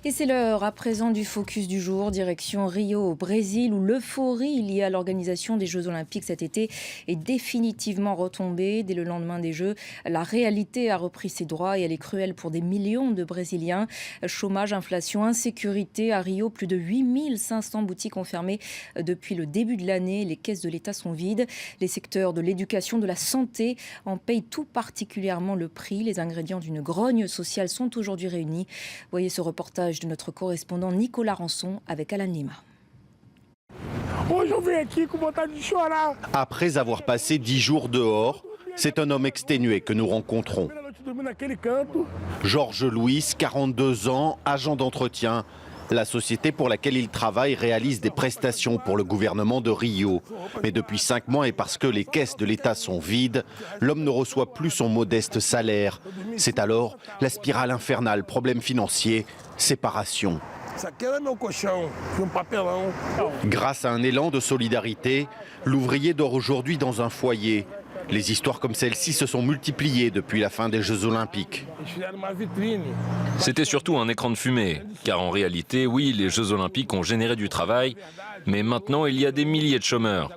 Et c'est l'heure à présent du focus du jour, direction Rio au Brésil, où l'euphorie liée à l'organisation des Jeux Olympiques cet été est définitivement retombée. Dès le lendemain des Jeux, la réalité a repris ses droits et elle est cruelle pour des millions de Brésiliens. Chômage, inflation, insécurité. À Rio, plus de 8500 boutiques ont fermé depuis le début de l'année. Les caisses de l'État sont vides. Les secteurs de l'éducation, de la santé en payent tout particulièrement le prix. Les ingrédients d'une grogne sociale sont aujourd'hui réunis. Voyez ce reportage de notre correspondant Nicolas Rançon avec Alan Lima. Après avoir passé 10 jours dehors, c'est un homme exténué que nous rencontrons. Georges Louis, 42 ans, agent d'entretien. La société pour laquelle il travaille réalise des prestations pour le gouvernement de Rio. Mais depuis 5 mois et parce que les caisses de l'État sont vides, l'homme ne reçoit plus son modeste salaire. C'est alors la spirale infernale, problème financier, séparation. Grâce à un élan de solidarité, l'ouvrier dort aujourd'hui dans un foyer. Les histoires comme celle-ci se sont multipliées depuis la fin des Jeux Olympiques. C'était surtout un écran de fumée, car en réalité, oui, les Jeux Olympiques ont généré du travail, mais maintenant il y a des milliers de chômeurs.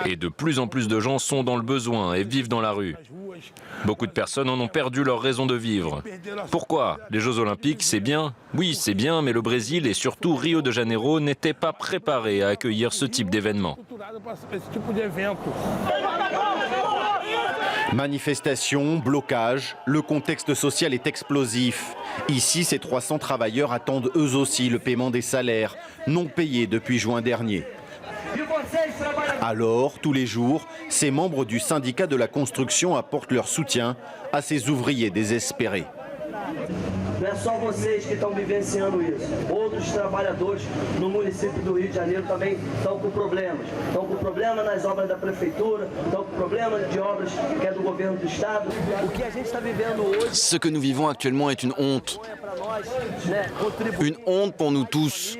Et de plus en plus de gens sont dans le besoin et vivent dans la rue. Beaucoup de personnes en ont perdu leur raison de vivre. Pourquoi? Les Jeux Olympiques, c'est bien? Oui, c'est bien, mais le Brésil et surtout Rio de Janeiro n'étaient pas préparés à accueillir ce type d'événement. Manifestations, blocages, le contexte social est explosif. Ici, ces 300 travailleurs attendent eux aussi le paiement des salaires, non payés depuis juin dernier. Alors, tous les jours, ces membres du syndicat de la construction apportent leur soutien à ces ouvriers désespérés. Não é só vocês que estão vivenciando isso. Outros trabalhadores no município do Rio de Janeiro também estão com problemas. Estão com problema nas obras da prefeitura, estão com problema de obras que é do governo do estado. O que a gente está vivendo hoje... Ce que nous vivons actuellement est une honte. Une honte pour nous tous.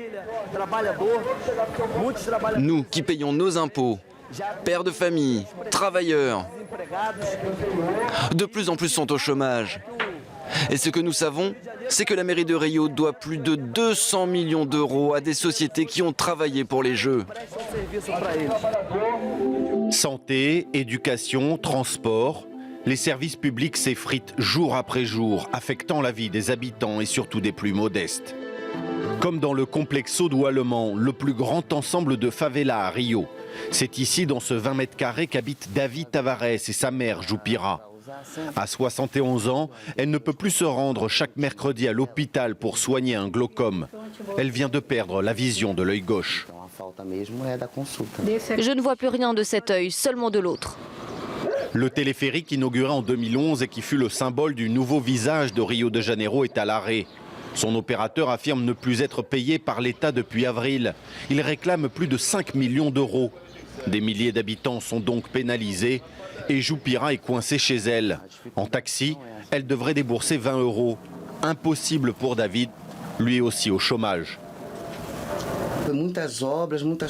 Nous qui payons nos impôts, pères de famille, travailleurs, de plus en plus sont au chômage. Et ce que nous savons, c'est que la mairie de Rio doit plus de 200 millions d'euros à des sociétés qui ont travaillé pour les Jeux. Santé, éducation, transport, les services publics s'effritent jour après jour, affectant la vie des habitants et surtout des plus modestes. Comme dans le Complexo do Alemão, le plus grand ensemble de favelas à Rio. C'est ici, dans ce 20 mètres carrés, qu'habitent David Tavares et sa mère Jupira. À 71 ans, elle ne peut plus se rendre chaque mercredi à l'hôpital pour soigner un glaucome. Elle vient de perdre la vision de l'œil gauche. Je ne vois plus rien de cet œil, seulement de l'autre. Le téléphérique inauguré en 2011 et qui fut le symbole du nouveau visage de Rio de Janeiro est à l'arrêt. Son opérateur affirme ne plus être payé par l'État depuis avril. Il réclame plus de 5 millions d'euros. Des milliers d'habitants sont donc pénalisés et Jupira est coincée chez elle. En taxi, elle devrait débourser 20 euros. Impossible pour David, lui aussi au chômage.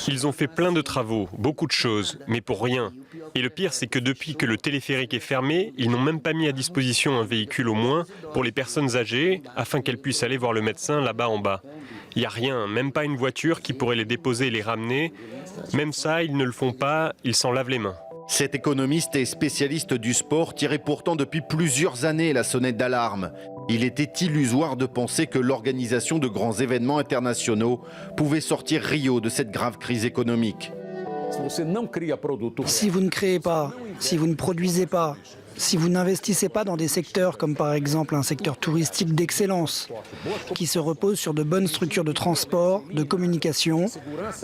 Ils ont fait plein de travaux, beaucoup de choses, mais pour rien. Et le pire, c'est que depuis que le téléphérique est fermé, ils n'ont même pas mis à disposition un véhicule au moins pour les personnes âgées, afin qu'elles puissent aller voir le médecin là-bas en bas. Il n'y a rien, même pas une voiture qui pourrait les déposer et les ramener. Même ça, ils ne le font pas, ils s'en lavent les mains. Cet économiste et spécialiste du sport tirait pourtant depuis plusieurs années la sonnette d'alarme. Il était illusoire de penser que l'organisation de grands événements internationaux pouvait sortir Rio de cette grave crise économique. Si vous ne créez pas, si vous ne produisez pas, si vous n'investissez pas dans des secteurs comme par exemple un secteur touristique d'excellence, qui se repose sur de bonnes structures de transport, de communication,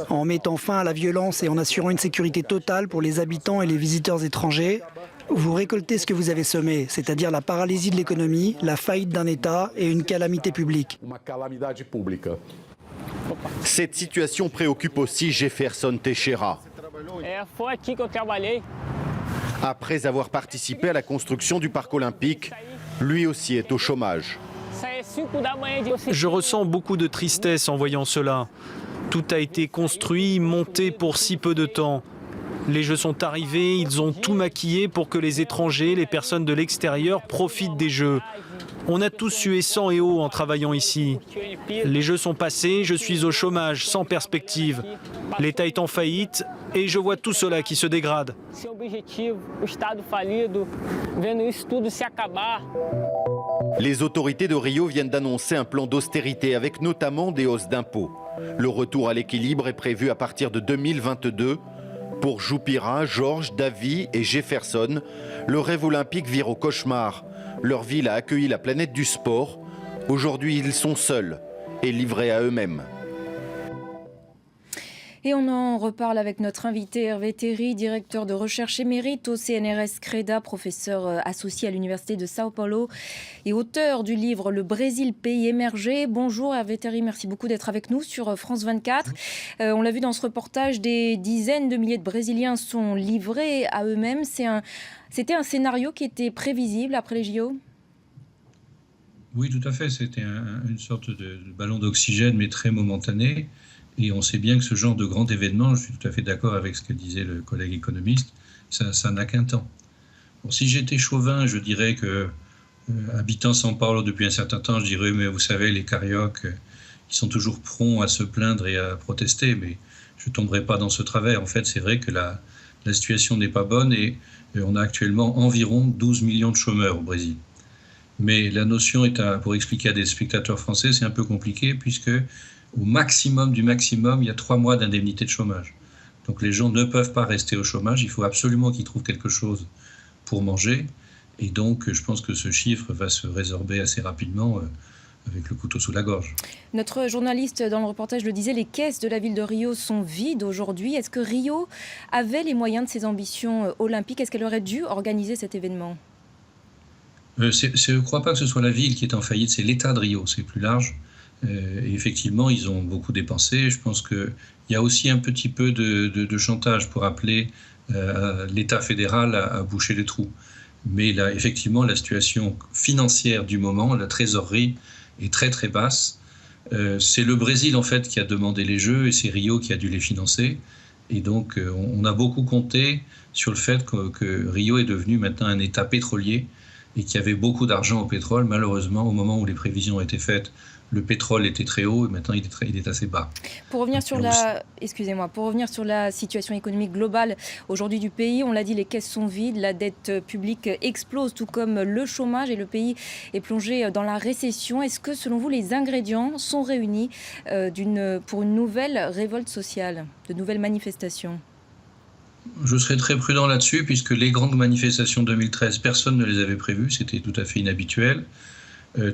en mettant fin à la violence et en assurant une sécurité totale pour les habitants et les visiteurs étrangers, vous récoltez ce que vous avez semé, c'est-à-dire la paralysie de l'économie, la faillite d'un État et une calamité publique. Cette situation préoccupe aussi Jefferson Teixeira. Après avoir participé à la construction du parc olympique, lui aussi est au chômage. Je ressens beaucoup de tristesse en voyant cela. Tout a été construit, monté pour si peu de temps. Les Jeux sont arrivés, ils ont tout maquillé pour que les étrangers, les personnes de l'extérieur profitent des Jeux. On a tous sué sang et eau en travaillant ici. Les Jeux sont passés, je suis au chômage, sans perspective. L'État est en faillite et je vois tout cela qui se dégrade. Les autorités de Rio viennent d'annoncer un plan d'austérité avec notamment des hausses d'impôts. Le retour à l'équilibre est prévu à partir de 2022. Pour Jupira, Georges, Davy et Jefferson, le rêve olympique vire au cauchemar. Leur ville a accueilli la planète du sport. Aujourd'hui, ils sont seuls et livrés à eux-mêmes. Et on en reparle avec notre invité Hervé Théry, directeur de recherche émérite au CNRS CREDA, professeur associé à l'Université de Sao Paulo et auteur du livre Le Brésil, pays émergé. Bonjour Hervé Théry, merci beaucoup d'être avec nous sur France 24. On l'a vu dans ce reportage, des dizaines de milliers de Brésiliens sont livrés à eux-mêmes. C'était un scénario qui était prévisible après les JO ? Oui, tout à fait. C'était une sorte de ballon d'oxygène, mais très momentané. Et on sait bien que ce genre de grand événement, je suis tout à fait d'accord avec ce que disait le collègue économiste, ça n'a qu'un temps. Bon, si j'étais chauvin, je dirais que, habitant São Paulo depuis un certain temps, je dirais, mais vous savez, les cariocas, ils sont toujours prompts à se plaindre et à protester, mais je ne tomberai pas dans ce travers. En fait, c'est vrai que la situation n'est pas bonne et on a actuellement environ 12 millions de chômeurs au Brésil. Mais la notion pour expliquer à des spectateurs français, c'est un peu compliqué puisque au maximum du maximum, il y a 3 mois d'indemnité de chômage. Donc les gens ne peuvent pas rester au chômage, il faut absolument qu'ils trouvent quelque chose pour manger. Et donc je pense que ce chiffre va se résorber assez rapidement avec le couteau sous la gorge. Notre journaliste dans le reportage le disait, les caisses de la ville de Rio sont vides aujourd'hui. Est-ce que Rio avait les moyens de ses ambitions olympiques ? Est-ce qu'elle aurait dû organiser cet événement ? Je ne crois pas que ce soit la ville qui est en faillite, c'est l'État de Rio, c'est plus large. Et effectivement, ils ont beaucoup dépensé. Je pense qu'il y a aussi un petit peu de chantage pour appeler l'État fédéral à boucher les trous. Mais là, effectivement, la situation financière du moment, la trésorerie, est très très basse. C'est le Brésil en fait qui a demandé les Jeux et c'est Rio qui a dû les financer. Et donc, on a beaucoup compté sur le fait que Rio est devenu maintenant un État pétrolier et qu'il y avait beaucoup d'argent au pétrole. Malheureusement, au moment où les prévisions ont été faites, le pétrole était très haut et maintenant il est assez bas. Pour revenir sur la situation économique globale aujourd'hui du pays, on l'a dit, les caisses sont vides, la dette publique explose, tout comme le chômage, et le pays est plongé dans la récession. Est-ce que, selon vous, les ingrédients sont réunis pour une nouvelle révolte sociale, de nouvelles manifestations ? Je serais très prudent là-dessus, puisque les grandes manifestations 2013, personne ne les avait prévues, c'était tout à fait inhabituel.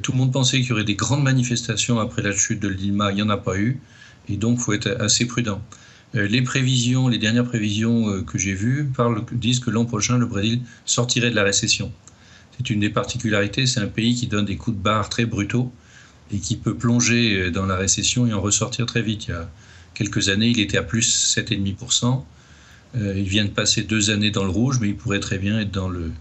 Tout le monde pensait qu'il y aurait des grandes manifestations après la chute de Lima, il n'y en a pas eu, et donc il faut être assez prudent. Les dernières prévisions que j'ai vues disent que l'an prochain, le Brésil sortirait de la récession. C'est une des particularités, c'est un pays qui donne des coups de barre très brutaux et qui peut plonger dans la récession et en ressortir très vite. Il y a quelques années, il était à plus 7,5%. Il vient de passer 2 années dans le rouge, mais il pourrait très bien être dans le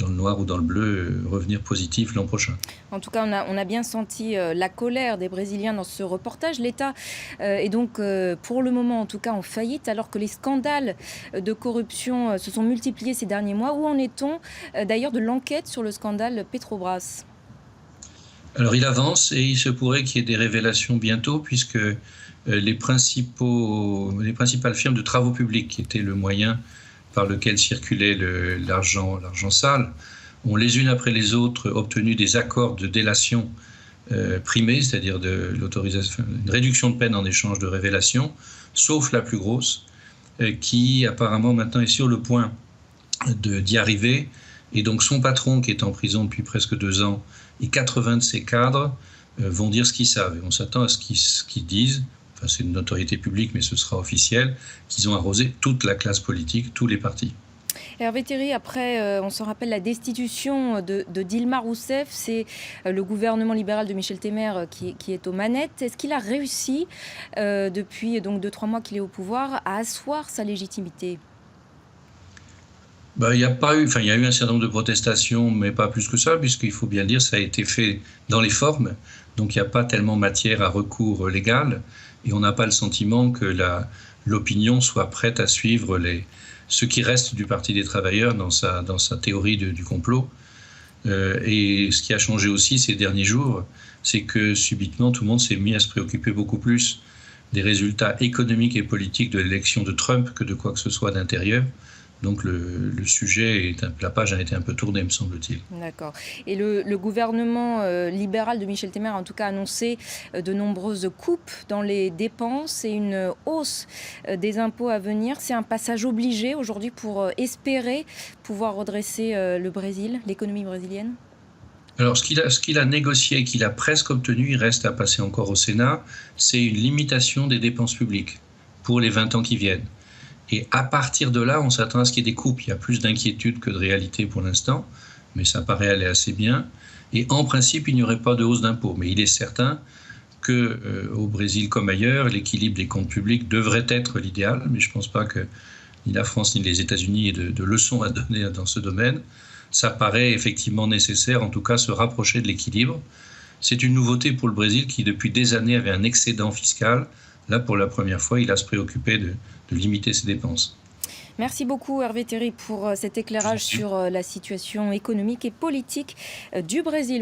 noir ou dans le bleu, revenir positif l'an prochain. En tout cas, on a bien senti la colère des Brésiliens dans ce reportage. L'État est donc, pour le moment en tout cas, en faillite, alors que les scandales de corruption se sont multipliés ces derniers mois. Où en est-on d'ailleurs de l'enquête sur le scandale Petrobras ? Alors il avance et il se pourrait qu'il y ait des révélations bientôt, puisque les principales firmes de travaux publics, qui étaient le moyen par lequel circulait l'argent sale, ont les unes après les autres obtenu des accords de délation primés, c'est-à-dire une réduction de peine en échange de révélation, sauf la plus grosse, qui apparemment maintenant est sur le point d'y arriver. Et donc son patron, qui est en prison depuis presque 2 ans, et 80 de ses cadres vont dire ce qu'ils savent. Et on s'attend à ce qu'ils disent, enfin c'est une notoriété publique, mais ce sera officiel, qu'ils ont arrosé toute la classe politique, tous les partis. Hervé Théry, après, on se rappelle la destitution de Dilma Rousseff, c'est le gouvernement libéral de Michel Temer qui est aux manettes. Est-ce qu'il a réussi, depuis donc 2-3 mois qu'il est au pouvoir, à asseoir sa légitimité ? Il y a eu un certain nombre de protestations, mais pas plus que ça, puisqu'il faut bien le dire, ça a été fait dans les formes, donc il n'y a pas tellement matière à recours légal, et on n'a pas le sentiment que l'opinion soit prête à suivre ce qui reste du Parti des travailleurs dans sa théorie du complot. Et ce qui a changé aussi ces derniers jours, c'est que subitement tout le monde s'est mis à se préoccuper beaucoup plus des résultats économiques et politiques de l'élection de Trump que de quoi que ce soit d'intérieur. Donc le sujet, la page a été un peu tournée, me semble-t-il. D'accord. Et le gouvernement libéral de Michel Temer a en tout cas annoncé de nombreuses coupes dans les dépenses et une hausse des impôts à venir. C'est un passage obligé aujourd'hui pour espérer pouvoir redresser le Brésil, l'économie brésilienne ? Alors ce qu'il a négocié et qu'il a presque obtenu, il reste à passer encore au Sénat, c'est une limitation des dépenses publiques pour les 20 ans qui viennent. Et à partir de là, on s'attend à ce qu'il y ait des coupes. Il y a plus d'inquiétude que de réalité pour l'instant, mais ça paraît aller assez bien. Et en principe, il n'y aurait pas de hausse d'impôts. Mais il est certain qu'au Brésil comme ailleurs, l'équilibre des comptes publics devrait être l'idéal. Mais je ne pense pas que ni la France ni les États-Unis aient de leçons à donner dans ce domaine. Ça paraît effectivement nécessaire, en tout cas, se rapprocher de l'équilibre. C'est une nouveauté pour le Brésil qui, depuis des années, avait un excédent fiscal. Là, pour la première fois, il a se préoccupé de limiter ses dépenses. Merci beaucoup Hervé Théry pour cet éclairage sur la situation économique et politique du Brésil.